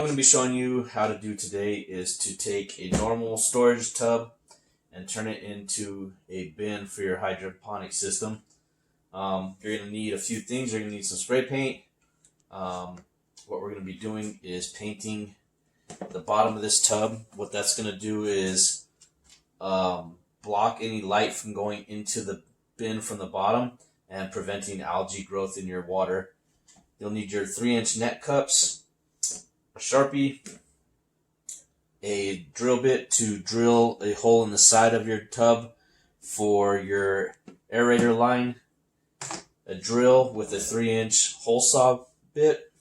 I'm going to be showing you how to do today is to take a normal storage tub and turn it into a bin for your hydroponic system. You're going to need a few things. You're going to need some spray paint. What we're going to be doing is painting the bottom of this tub. What that's going to do is block any light from going into the bin from the bottom and preventing algae growth in your water. You'll need your 3-inch net cups, a Sharpie, a drill bit to drill a hole in the side of your tub for your aerator line, a drill with a 3-inch hole saw bit,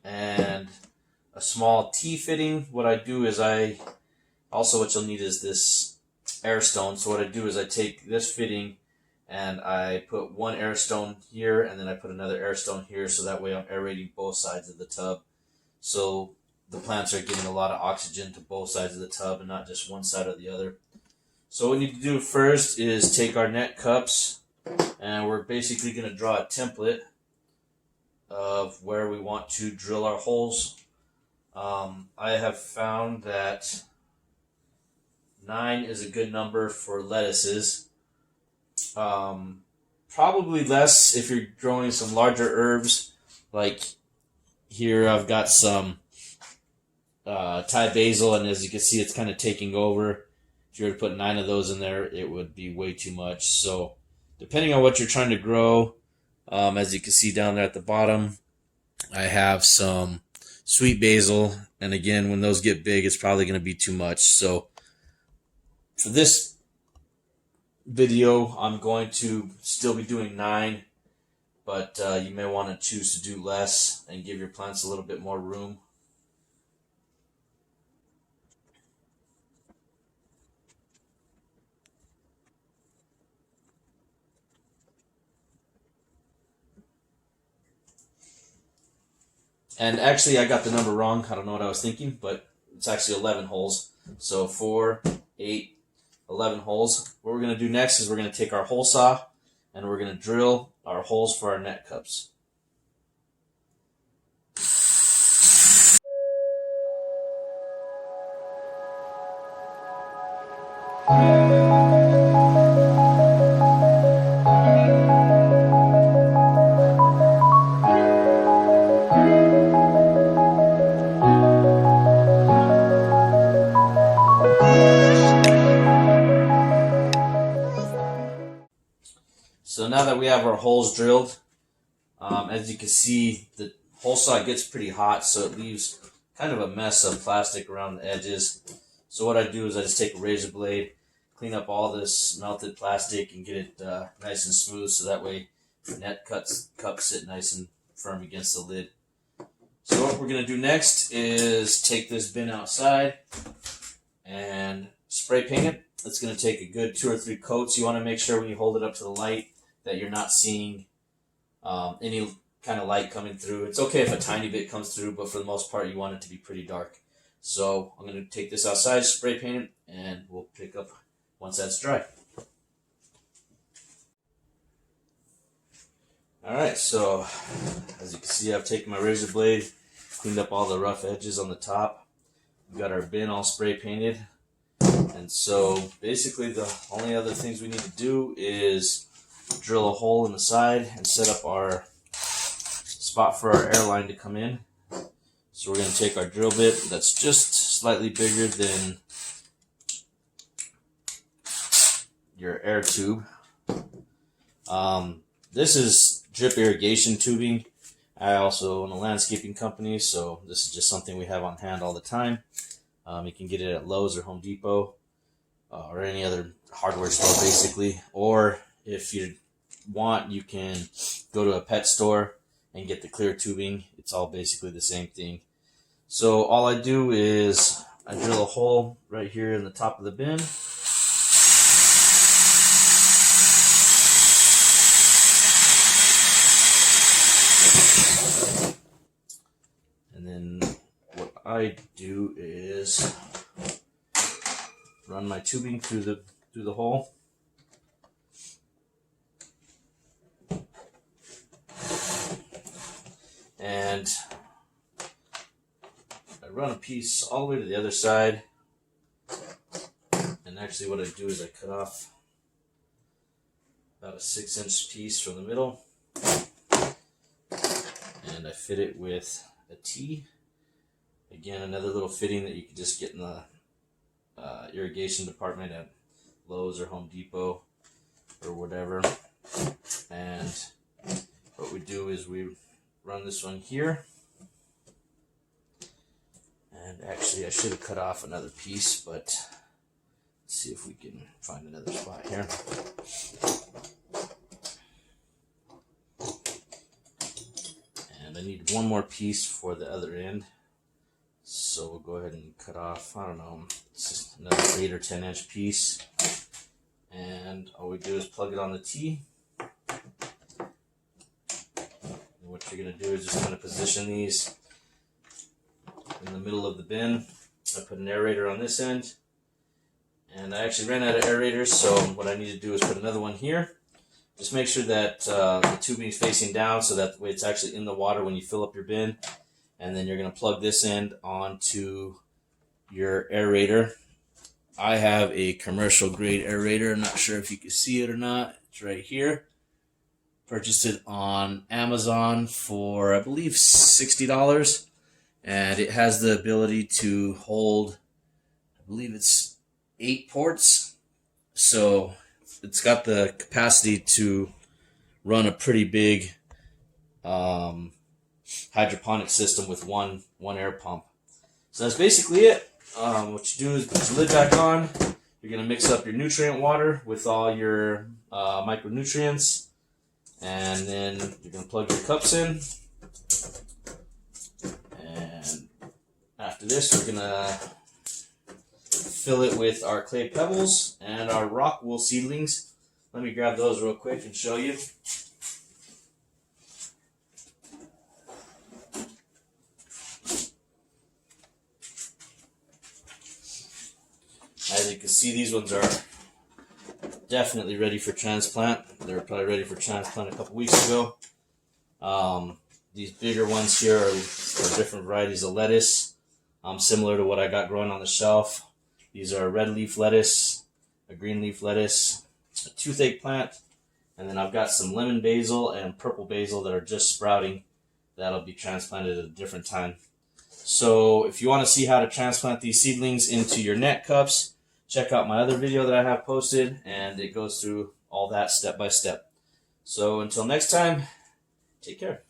and a small T-fitting. What I do is what you'll need is this air stone. So what I do is I take this fitting and I put one air stone here and then I put another air stone here, so that way I'm aerating both sides of the tub. So the plants are getting a lot of oxygen to both sides of the tub and not just one side or the other. So what we need to do first is take our net cups and we're basically going to draw a template of where we want to drill our holes. I have found that 9 is a good number for lettuces. Probably less if you're growing some larger herbs. Like here I've got some Thai basil, and as you can see it's kind of taking over. If you were to put 9 of those in there, it would be way too much. So depending on what you're trying to grow, as you can see down there at the bottom, I have some sweet basil, and again, when those get big, it's probably going to be too much. So for this video, I'm going to still be doing 9, but you may want to choose to do less and give your plants a little bit more room. And actually, I got the number wrong. I don't know what I was thinking, but it's actually 11 holes. So 4, 8, 11 holes. What we're going to do next is we're going to take our hole saw and we're going to drill our holes for our net cups. So now that we have our holes drilled, as you can see, the hole saw gets pretty hot, so it leaves kind of a mess of plastic around the edges. So what I do is I just take a razor blade, clean up all this melted plastic, and get it nice and smooth, so that way the net cups sit nice and firm against the lid. So what we're going to do next is take this bin outside and spray paint it. It's going to take a good 2 or 3 coats. You want to make sure when you hold it up to the light that you're not seeing any kind of light coming through. It's okay if a tiny bit comes through, but for the most part you want it to be pretty dark. So I'm going to take this outside, spray paint it, and we'll pick up once that's dry. Alright, so as you can see, I've taken my razor blade, cleaned up all the rough edges on the top. We've got our bin all spray painted. And so basically the only other things we need to do is drill a hole in the side and set up our spot for our air line to come in. So we're going to take our drill bit that's just slightly bigger than your air tube. This is drip irrigation tubing. I also own a landscaping company, so this is just something we have on hand all the time. You can get it at Lowe's or Home Depot or any other hardware store basically. Or if you want, you can go to a pet store and get the clear tubing. It's all basically the same thing. So all I do is I drill a hole right here in the top of the bin. And then what I do is run my tubing through the hole. And I run a piece all the way to the other side, and actually what I do is I cut off about a 6-inch piece from the middle, and I fit it with a T. Again, another little fitting that you can just get in the irrigation department at Lowe's or Home Depot or whatever. And what we do is we run this one here. And actually I should have cut off another piece, but let's see if we can find another spot here. And I need one more piece for the other end. So we'll go ahead and cut off, I don't know, it's just another 8 or 10 inch piece. And all we do is plug it on the T. And what you're going to do is just kind of position these in the middle of the bin. I put an aerator on this end. And I actually ran out of aerators, so what I need to do is put another one here. Just make sure that the tubing is facing down so that way it's actually in the water when you fill up your bin. And then you're going to plug this end onto your aerator. I have a commercial grade aerator. I'm not sure if you can see it or not. It's right here. Purchased it on Amazon for, I believe, $60. And it has the ability to hold, I believe it's 8 ports. So it's got the capacity to run a pretty big hydroponic system with one air pump. So that's basically it. What you do is put your lid back on. You're going to mix up your nutrient water with all your micronutrients. And then you're going to plug your cups in. And after this, we're going to fill it with our clay pebbles and our rock wool seedlings. Let me grab those real quick and show you. As you can see, these ones are definitely ready for transplant. They were probably ready for transplant a couple weeks ago. These bigger ones here are different varieties of lettuce, similar to what I got growing on the shelf. These are a red leaf lettuce, a green leaf lettuce, a toothache plant, and then I've got some lemon basil and purple basil that are just sprouting. That'll be transplanted at a different time. So if you want to see how to transplant these seedlings into your net cups, check out my other video that I have posted, and it goes through all that step by step. So until next time, take care.